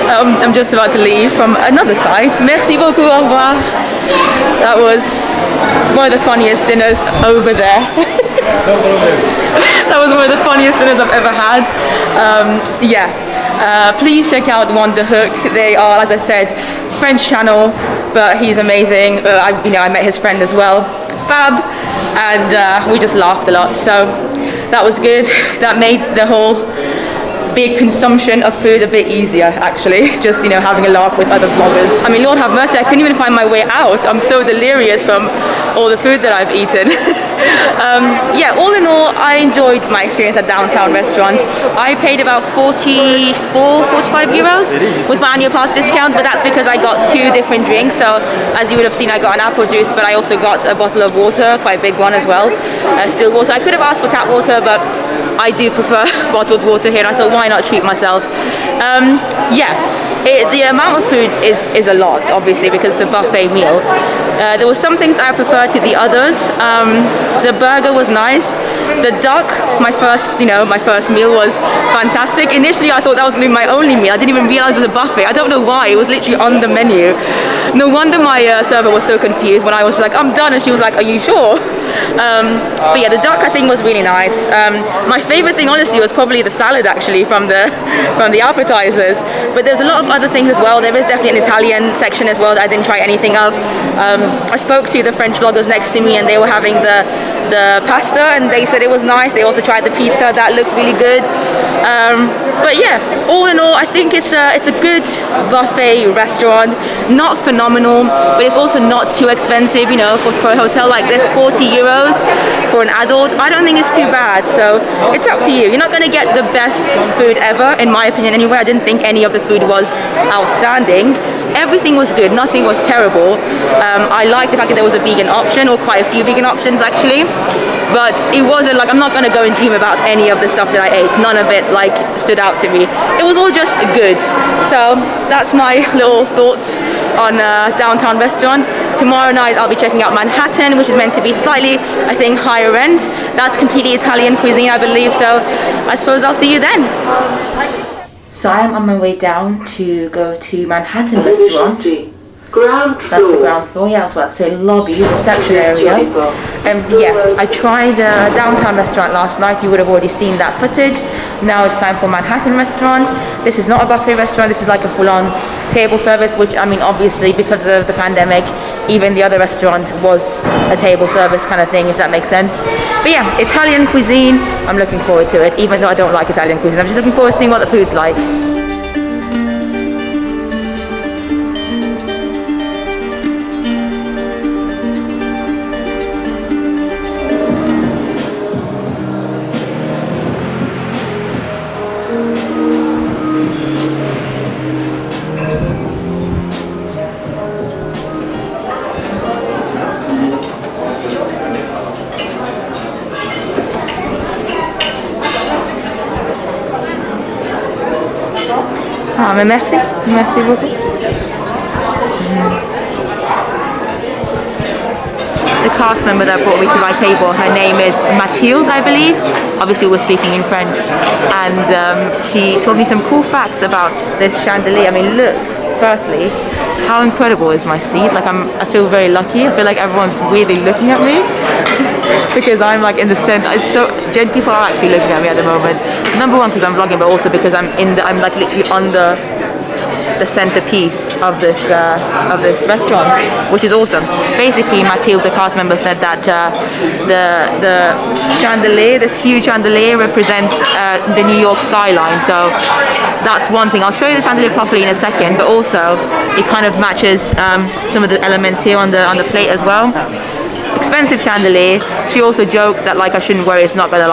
I'm just about to leave from another side. Merci beaucoup, au revoir. That was one of the funniest dinners over there. That was one of the funniest dinners I've ever had. Yeah. Please check out Wonder Hook. They are, as I said, French channel, but he's amazing. I met his friend as well, Fab, and we just laughed a lot. So that was good. That made the whole big consumption of food a bit easier, actually. Just, having a laugh with other vloggers. I mean, Lord have mercy, I couldn't even find my way out. I'm so delirious from all the food that I've eaten. Yeah, all in all, I enjoyed my experience at Downtown Restaurant. I paid about 45 euros with my annual pass discount, but that's because I got 2 different drinks. So, as you would have seen, I got an apple juice, but I also got a bottle of water, quite a big one as well, still water. I could have asked for tap water, but I do prefer bottled water here. I thought, why not treat myself? Yeah, the amount of food is a lot, obviously, because it's a buffet meal. There were some things that I preferred to the others. The burger was nice. The duck, my first meal was fantastic. Initially, I thought that was going to be my only meal. I didn't even realize it was a buffet. I don't know why. It was literally on the menu. No wonder my server was so confused when I was like, I'm done, and she was like, are you sure? But yeah, the duck I think was really nice. My favorite thing honestly was probably the salad actually from the appetizers, but there's a lot of other things as well. There is definitely an Italian section as well that I didn't try anything of. I spoke to the French vloggers next to me and they were having the pasta and they said it was nice. They also tried the pizza, that looked really good. But yeah, all in all, I think it's a good buffet restaurant. Not phenomenal, but it's also not too expensive, for a hotel like this. 40 euros for an adult, I don't think it's too bad. So it's up to you. You're not going to get the best food ever, in my opinion anyway. I didn't think any of the food was outstanding. Everything was good, nothing was terrible. I liked the fact that there was a vegan option, or quite a few vegan options actually. But it wasn't like, I'm not going to go and dream about any of the stuff that I ate. None of it stood out to me. It was all just good. So that's my little thoughts on Downtown Restaurant. Tomorrow night I'll be checking out Manhattan, which is meant to be slightly, I think, higher end. That's completely Italian cuisine, I believe. So I suppose I'll see you then. So I am on my way down to go to Manhattan Restaurant. That's the ground floor. Yeah, I was about to say lobby, reception area. Yeah, I tried Downtown Restaurant last night. You would have already seen that footage. Now it's time for Manhattan Restaurant. This is not a buffet restaurant. This is like a full-on table service, which, I mean, obviously because of the pandemic, even the other restaurant was a table service kind of thing, if that makes sense. But yeah, Italian cuisine. I'm looking forward to it, even though I don't like Italian cuisine. I'm just looking forward to seeing what the food's like. Ah, mais merci beaucoup. The cast member that brought me to my table, her name is Mathilde, I believe. Obviously we're speaking in French, and she told me some cool facts about this chandelier. I mean, look, firstly, how incredible is my seat? I feel very lucky. I feel like everyone's weirdly looking at me because I'm in the center. It's so people are actually looking at me at the moment. Number one, because I'm vlogging, but also because I'm literally on the centerpiece of this restaurant, which is awesome. Basically, Mathilde, the cast member, said that the chandelier, this huge chandelier, represents the New York skyline. So that's one thing. I'll show you the chandelier properly in a second, but also it kind of matches some of the elements here on the plate as well. Expensive chandelier. She also joked that I shouldn't worry, it's not gonna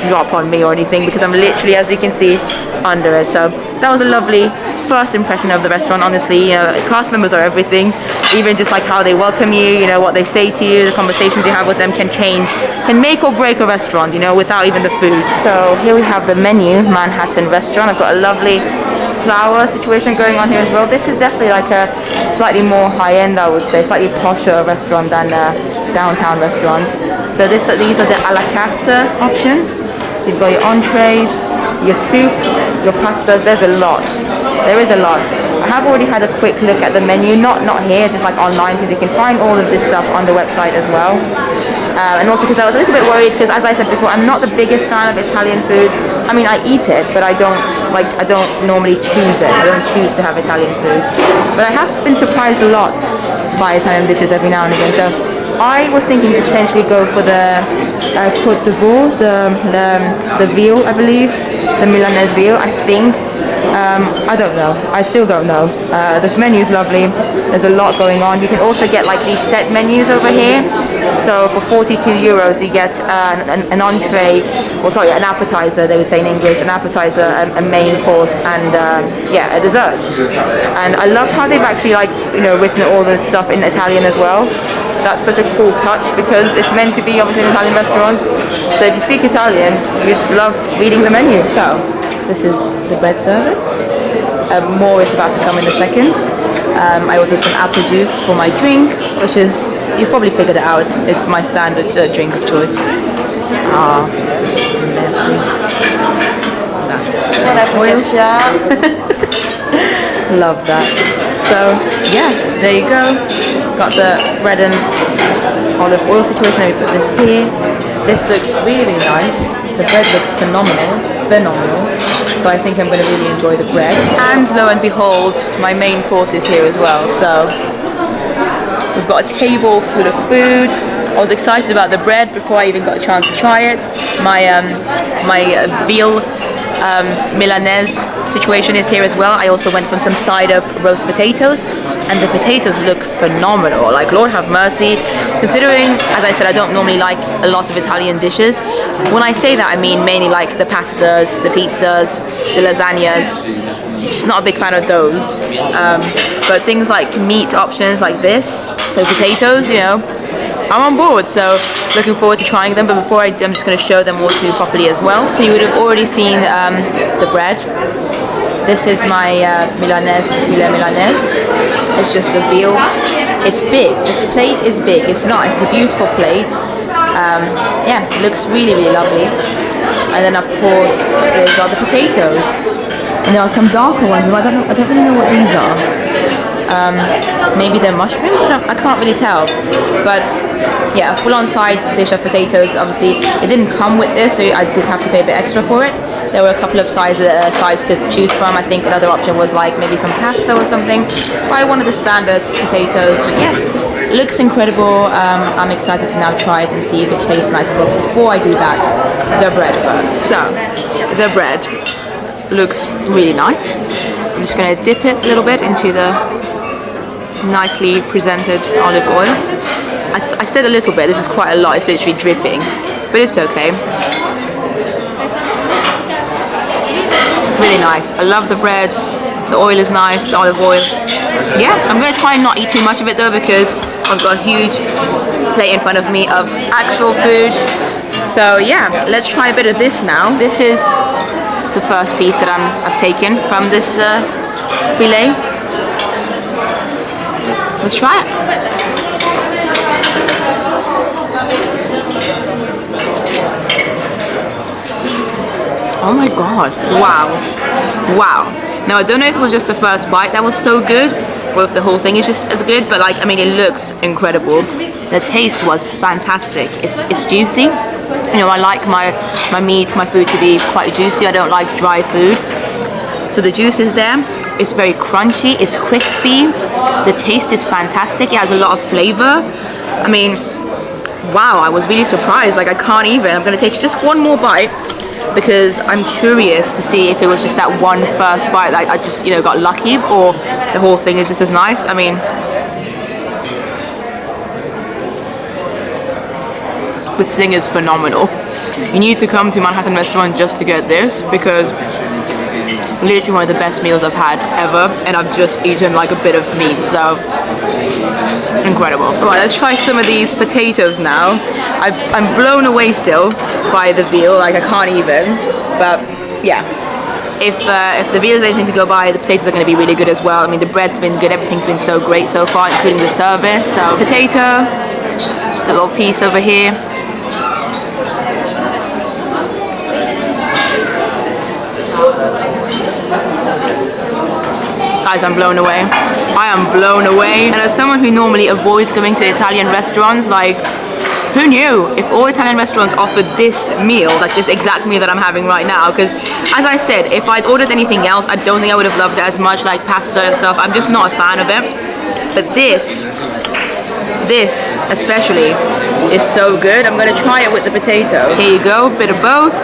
drop on me or anything because I'm literally, as you can see, under it. So that was a lovely first impression of the restaurant, honestly. You know, cast members are everything. Even just like how they welcome you, you know, what they say to you, the conversations you have with them can make or break a restaurant, you know, without even the food. So here we have the menu, Manhattan restaurant. I've got a lovely flower situation going on here as well. This is definitely like a slightly more high-end, I would say, slightly posher restaurant than a downtown restaurant. So these are the a la carte options. You've got your entrees, your soups, your pastas. There's a lot. There is a lot. I have already had a quick look at the menu, not here, just like online, because you can find all of this stuff on the website as well. And also because I was a little bit worried, because as I said before, I'm not the biggest fan of Italian food. I mean, I eat it, but I don't normally choose it. I don't choose to have Italian food. But I have been surprised a lot by Italian dishes every now and again. So I was thinking to potentially go for the Côte de Veau, the veal, I believe, the Milanese veal, I think. I don't know. I still don't know. This menu is lovely. There's a lot going on. You can also get like these set menus over here. So for 42 euros you get an entree, or sorry, an appetizer, they would say in English, an appetizer, a main course, and yeah, a dessert. And I love how they've actually, like, you know, written all the stuff in Italian as well. That's such a cool touch, because it's meant to be obviously an Italian restaurant. So if you speak Italian, you'd love reading the menu. So this is the bread service. More is about to come in a second. I ordered some apple juice for my drink, which is, you've probably figured it out, it's my standard drink of choice. Ah, merci. That's oil. Love that. So yeah, there you go. Got the bread and olive oil situation. Let me put this here. This looks really, really nice. The bread looks phenomenal. So I think I'm going to really enjoy the bread. And lo and behold, my main course is here as well. So we've got a table full of food. I was excited about the bread before I even got a chance to try it. My veal Milanese situation is here as well. I also went for some side of roast potatoes, and the potatoes look phenomenal. Like, Lord have mercy, considering, as I said, I don't normally like a lot of Italian dishes. When I say that, I mean mainly like the pastas, the pizzas, the lasagnas. Just not a big fan of those. But things like meat options like this, the potatoes, you know, I'm on board, so looking forward to trying them. But before I'm just going to show them all to you properly as well. So you would have already seen the bread. This is my Milanese, filet Milanese. It's just a veal. It's big. This plate is big. It's nice. It's a beautiful plate. Yeah, it looks really, really lovely. And then of course there's all the potatoes. And there are some darker ones. I don't really know what these are. Maybe they're mushrooms. I can't really tell. But yeah, a full-on side dish of potatoes. Obviously, it didn't come with this, so I did have to pay a bit extra for it. There were a couple of sides to choose from. I think another option was like maybe some pasta or something. But I wanted the standard potatoes. But yeah, it looks incredible. I'm excited to now try it and see if it tastes nice as well. Before I do that, the bread first. So the bread looks really nice. I'm just going to dip it a little bit into the nicely presented olive oil. I said a little bit, this is quite a lot, it's literally dripping, but it's okay. Really nice. I love the bread, the oil is nice, the olive oil. Yeah, I'm going to try and not eat too much of it though, because I've got a huge plate in front of me of actual food. So yeah, let's try a bit of this now. This is the first piece that I've taken from this filet. Let's try it. Oh my god, wow. Now I don't know if it was just the first bite that was so good, or if the whole thing is just as good, but like, I mean, it looks incredible. The taste was fantastic. It's juicy. You know, I like my meat, my food to be quite juicy. I don't like dry food. So the juice is there. It's very crunchy, it's crispy. The taste is fantastic. It has a lot of flavor. I mean, wow, I was really surprised. Like, I can't even. I'm gonna take just one more bite, because I'm curious to see if it was just that one first bite that I just, you know, got lucky, or the whole thing is just as nice. I mean, this thing is phenomenal. You need to come to Manhattan restaurant just to get this, because literally one of the best meals I've had ever, and I've just eaten like a bit of meat, so incredible. Alright, let's try some of these potatoes now. I'm blown away still by the veal, like I can't even, but yeah. If the veal is anything to go by, the potatoes are going to be really good as well. I mean, the bread's been good, everything's been so great so far, including the service. So potato, just a little piece over here. Guys, I'm blown away. I am blown away. And as someone who normally avoids going to Italian restaurants, like, who knew? If all Italian restaurants offered this meal, like this exact meal that I'm having right now, because as I said, if I'd ordered anything else, I don't think I would have loved it as much, like pasta and stuff. I'm just not a fan of it. But this especially is so good. I'm gonna try it with the potato. Here you go, bit of both.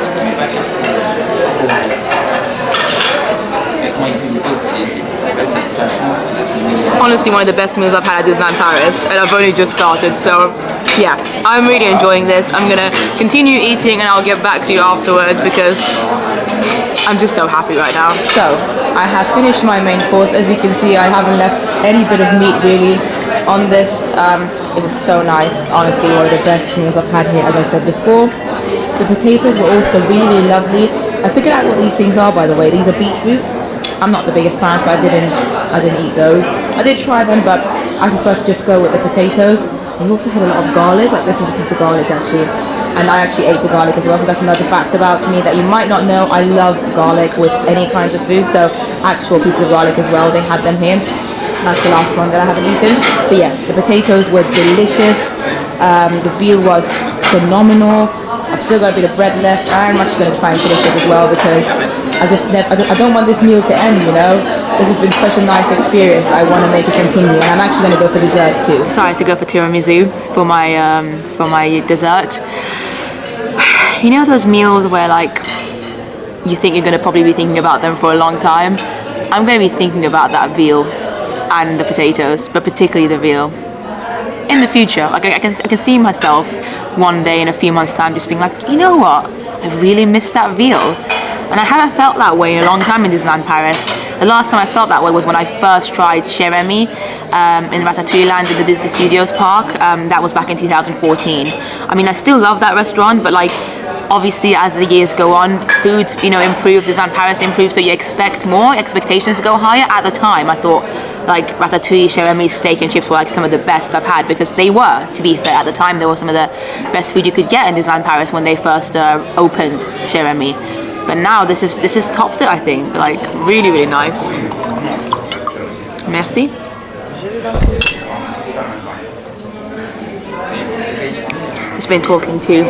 Honestly, one of the best meals I've had at Disneyland Paris, and I've only just started, so yeah, I'm really enjoying this. I'm gonna continue eating and I'll get back to you afterwards because I'm just so happy right now. So, I have finished my main course. As you can see, I haven't left any bit of meat really on this. It was so nice. Honestly, one of the best meals I've had here, as I said before. The potatoes were also really, really lovely. I figured out what these things are, by the way. These are beetroots. I'm not the biggest fan, so I didn't eat those. I did try them, but I prefer to just go with the potatoes. We also had a lot of garlic. Like, this is a piece of garlic actually, and I actually ate the garlic as well. So that's another fact about me that you might not know. I love garlic with any kinds of food. So actual pieces of garlic as well. They had them here. That's the last one that I haven't eaten. But yeah, the potatoes were delicious. The veal was phenomenal. I've still got a bit of bread left. I'm actually going to try and finish this as well because I don't want this meal to end, you know. This has been such a nice experience. I want to make it continue, and I'm actually going to go for dessert too. Decided to go for tiramisu for my dessert. You know those meals where like you think you're going to probably be thinking about them for a long time? I'm going to be thinking about that veal and the potatoes, but particularly the veal in the future. Like I can see myself one day in a few months' time just being like, you know what, I really miss that veal. And I haven't felt that way in a long time in Disneyland Paris. The last time I felt that way was when I first tried Cher Ami in Ratatouille Land in the Disney Studios park. That was back in 2014. I mean, I still love that restaurant, but like, obviously as the years go on, food, you know, improves, Disneyland Paris improves, so you expect more, expectations go higher. At the time, I thought like Ratatouille, Cher Ami's steak and chips were like some of the best I've had, because they were, to be fair, at the time they were some of the best food you could get in Disneyland Paris when they first opened Cher Ami. But now this is topped it, I think. Like, really, really nice. Merci. Just been talking to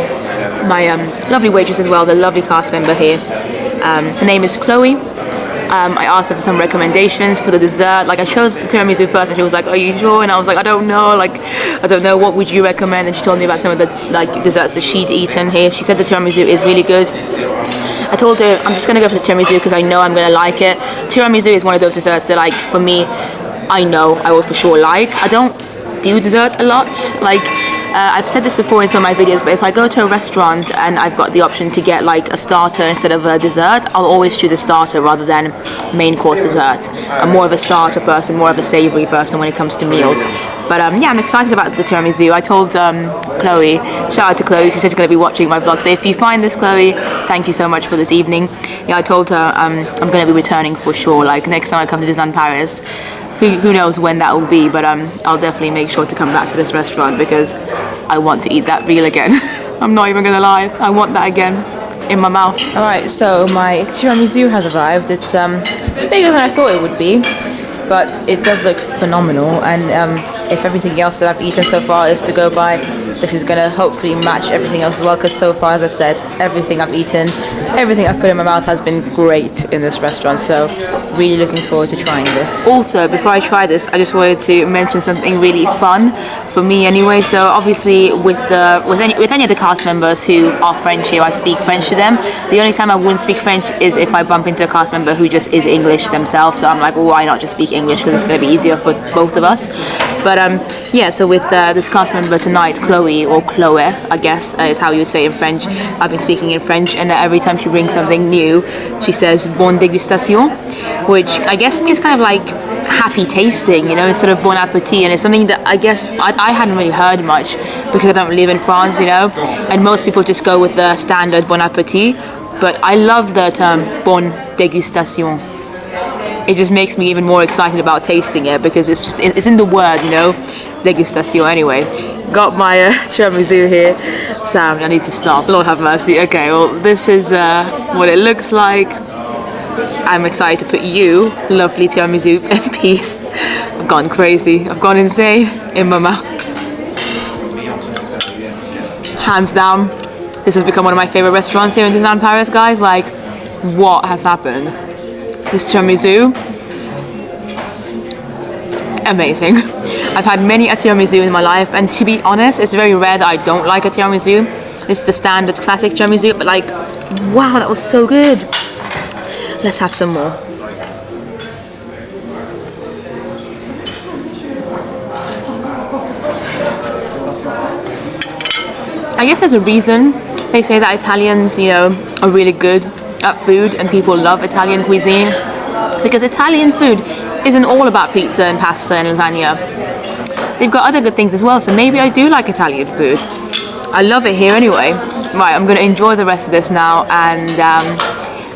my lovely waitress as well, the lovely cast member here. Her name is Chloe. I asked her for some recommendations for the dessert. Like, I chose the tiramisu first, and she was like, "Are you sure?" And I was like, "I don't know. Like, I don't know. What would you recommend?" And she told me about some of the like desserts that she'd eaten here. She said the tiramisu is really good. I told her I'm just gonna go for the tiramisu because I know I'm gonna like it. Tiramisu is one of those desserts that, like, for me, I know I will for sure like. I don't do dessert a lot. Like, I've said this before in some of my videos, but if I go to a restaurant and I've got the option to get like a starter instead of a dessert, I'll always choose a starter rather than main course dessert. I'm more of a starter person, more of a savory person when it comes to meals. But yeah, I'm excited about the tiramisu. I told Chloe, shout out to Chloe, she said she's going to be watching my vlog. So if you find this, Chloe, thank you so much for this evening. Yeah, I told her I'm going to be returning for sure. Like, next time I come to Disneyland Paris, who knows when that will be, but I'll definitely make sure to come back to this restaurant because I want to eat that veal again. I'm not even gonna lie, I want that again in my mouth. Alright, so my tiramisu has arrived. It's bigger than I thought it would be, but it does look phenomenal, and if everything else that I've eaten so far is to go by, this is gonna hopefully match everything else as well, because so far, as I said, everything I've eaten, everything I've put in my mouth has been great in this restaurant, so really looking forward to trying this. Also, before I try this, I just wanted to mention something really fun for me anyway. So obviously with any of the cast members who are French here, I speak French to them. The only time I wouldn't speak French is if I bump into a cast member who just is English themselves, so I'm like, well, why not just speak English, because it's going to be easier for both of us. But yeah, so with this cast member tonight, Chloe, or Chloe, I guess is how you say in French. I've been speaking in French, and every time she brings something new, she says "bonne dégustation," which I guess means kind of like happy tasting, you know, instead of bon appetit. And it's something that I guess I hadn't really heard much because I don't live in France, you know, and most people just go with the standard bon appetit. But I love the term bonne dégustation. It just makes me even more excited about tasting it because it's in the word, you know, dégustation. Anyway, got my tiramisu here. Sam, I need to stop. Lord have mercy. Okay, well, this is what it looks like. I'm excited to put you, lovely tiramisu, in peace. I've gone crazy. I've gone insane in my mouth. Hands down, this has become one of my favorite restaurants here in Disneyland Paris, guys. Like, what has happened? This tiramisu, amazing. I've had many a tiramisu in my life, and to be honest, it's very rare that I don't like a tiramisu. It's the standard classic tiramisu, but like, wow, that was so good. Let's have some more. I guess there's a reason they say that Italians, you know, are really good at food and people love Italian cuisine, because Italian food isn't all about pizza and pasta and lasagna. They've got other good things as well, so maybe I do like Italian food. I love it here anyway. Right, I'm going to enjoy the rest of this now and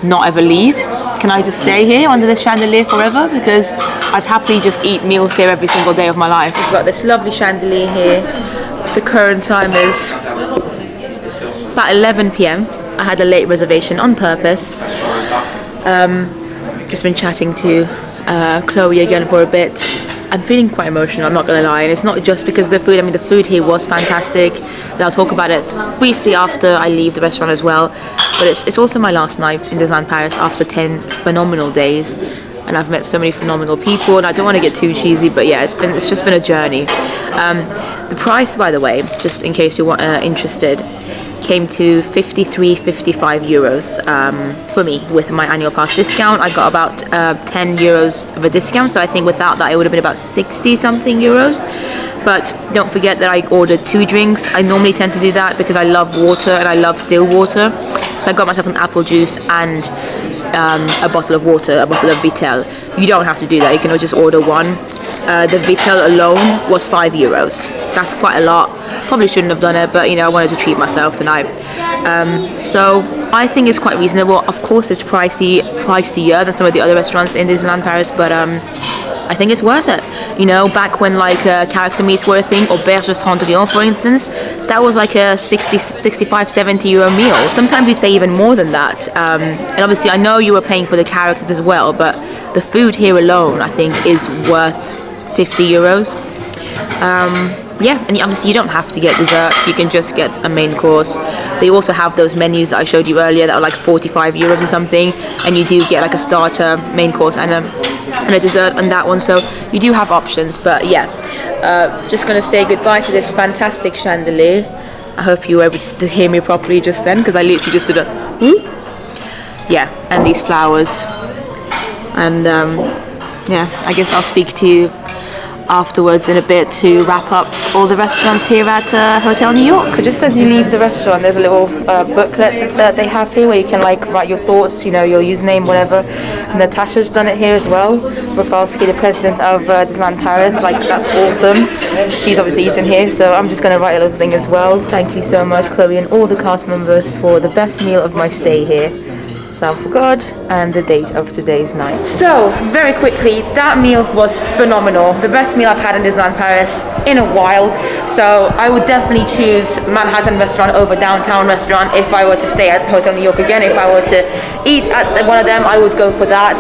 not ever leave. Can I just stay here under the chandelier forever? Because I'd happily just eat meals here every single day of my life. We've got this lovely chandelier here. The current time is about 11 p.m. I had a late reservation on purpose. Just been chatting to Chloe again for a bit. I'm feeling quite emotional, I'm not gonna lie, and it's not just because of the food. I mean, the food here was fantastic. And I'll talk about it briefly after I leave the restaurant as well. But it's also my last night in Disneyland Paris after 10 phenomenal days, and I've met so many phenomenal people. And I don't want to get too cheesy, but yeah, it's just been a journey. The price, by the way, just in case you're interested, came to 55 euros for me with my annual pass discount. I got about 10 euros of a discount, so I think without that it would have been about 60 something euros. But don't forget that I ordered 2 drinks. I normally tend to do that because I love water and I love still water, so I got myself an apple juice and a bottle of water, a bottle of Vitel. You don't have to do that, you can just order one. The Vitel alone was 5 euros. That's quite a lot. Probably shouldn't have done it, but you know, I wanted to treat myself tonight. So I think it's quite reasonable. Of course, it's pricier than some of the other restaurants in Disneyland Paris, but I think it's worth it. You know, back when like character meats were a thing, auberge de Cendrillon, for instance, that was like a 60, 65, 70 euro meal. Sometimes you'd pay even more than that. And obviously, I know you were paying for the characters as well, but the food here alone, I think, is worth 50 euros. Yeah, and obviously you don't have to get dessert, you can just get a main course. They also have those menus that I showed you earlier that are like 45 euros or something, and you do get like a starter, main course, and a dessert on that one, so you do have options. But yeah, just gonna say goodbye to this fantastic chandelier. I hope you were able to hear me properly just then, because I literally just did a whoop. Yeah, and these flowers, and yeah, I guess I'll speak to you afterwards in a bit to wrap up all the restaurants here at Hotel New York. So just as you leave the restaurant, there's a little booklet that they have here where you can like write your thoughts, you know, your username, whatever. And Natasha's done it here as well. Rafalski, the president of Disneyland Paris, like that's awesome. She's obviously eaten here, so I'm just going to write a little thing as well. Thank you so much, Chloe, and all the cast members for the best meal of my stay here. Sound for God, and the date of today's night. So, very quickly, that meal was phenomenal. The best meal I've had in Disneyland Paris in a while. So, I would definitely choose Manhattan restaurant over downtown restaurant if I were to stay at Hotel New York again. If I were to eat at one of them, I would go for that.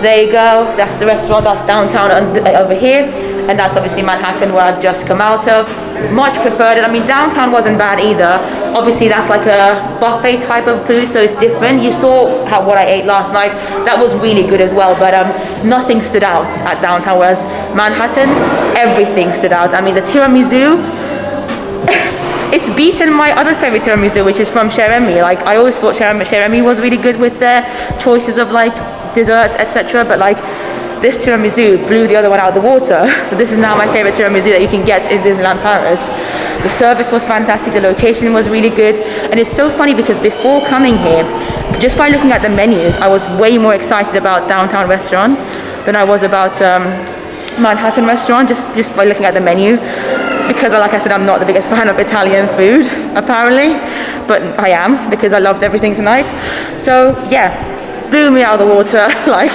There you go, that's the restaurant, that's downtown over here. And that's obviously Manhattan, where I've just come out of. Much preferred it. I mean, downtown wasn't bad either. Obviously, that's like a buffet type of food, so it's different. You saw what I ate last night. That was really good as well, but nothing stood out at downtown, whereas Manhattan, everything stood out. I mean, the tiramisu, it's beaten my other favorite tiramisu, which is from Cher Ami. Like, I always thought Cher Ami was really good with their choices of like desserts, etc. But like, this tiramisu blew the other one out of the water. So this is now my favorite tiramisu that you can get in Disneyland Paris. The service was fantastic, the location was really good, and it's so funny because before coming here, just by looking at the menus, I was way more excited about Downtown Restaurant than I was about Manhattan Restaurant, just by looking at the menu. Because, like I said, I'm not the biggest fan of Italian food, apparently, but I am, because I loved everything tonight. So yeah, blew me out of the water. Like,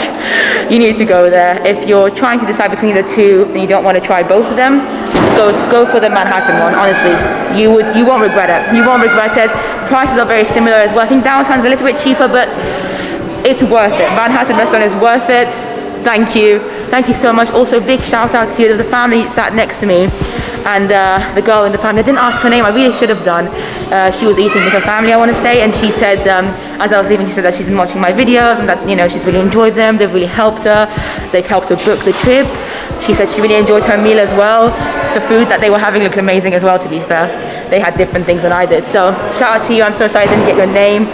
you need to go there. If you're trying to decide between the two and you don't want to try both of them, go for the Manhattan one. Honestly, you won't regret it. You won't regret it. Prices are very similar as well. I think downtown's a little bit cheaper, but it's worth it. Manhattan Restaurant is worth it. Thank you so much. Also, big shout out to you. There's a family sat next to me, and the girl in the family, I didn't ask her name, I really should have done. She was eating with her family, I want to say, and she said, as I was leaving, she said that she's been watching my videos and that, you know, she's really enjoyed them. They've really helped her. They've helped her book the trip. She said she really enjoyed her meal as well. The food that they were having looked amazing as well, to be fair. They had different things than I did. So shout out to you. I'm so sorry I didn't get your name.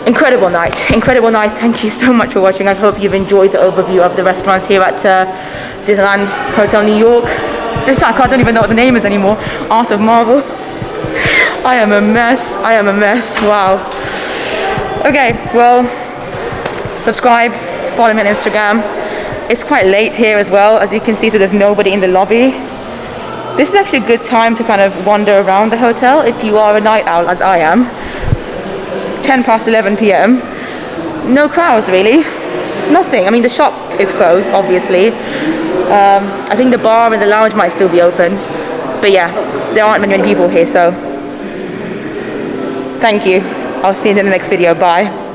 Incredible night. Thank you so much for watching. I hope you've enjoyed the overview of the restaurants here at Disneyland Hotel New York. I don't even know what the name is anymore. Art of Marvel. I am a mess. Wow. Okay, well, subscribe, follow me on Instagram. It's quite late here as well, as you can see, so there's nobody in the lobby. This is actually a good time to kind of wander around the hotel if you are a night owl, as I am. 10 past 11 p.m. No crowds really. Nothing. I mean, the shop is closed, obviously. I think the bar and the lounge might still be open. But yeah, there aren't many people here, so thank you. I'll see you in the next video. Bye.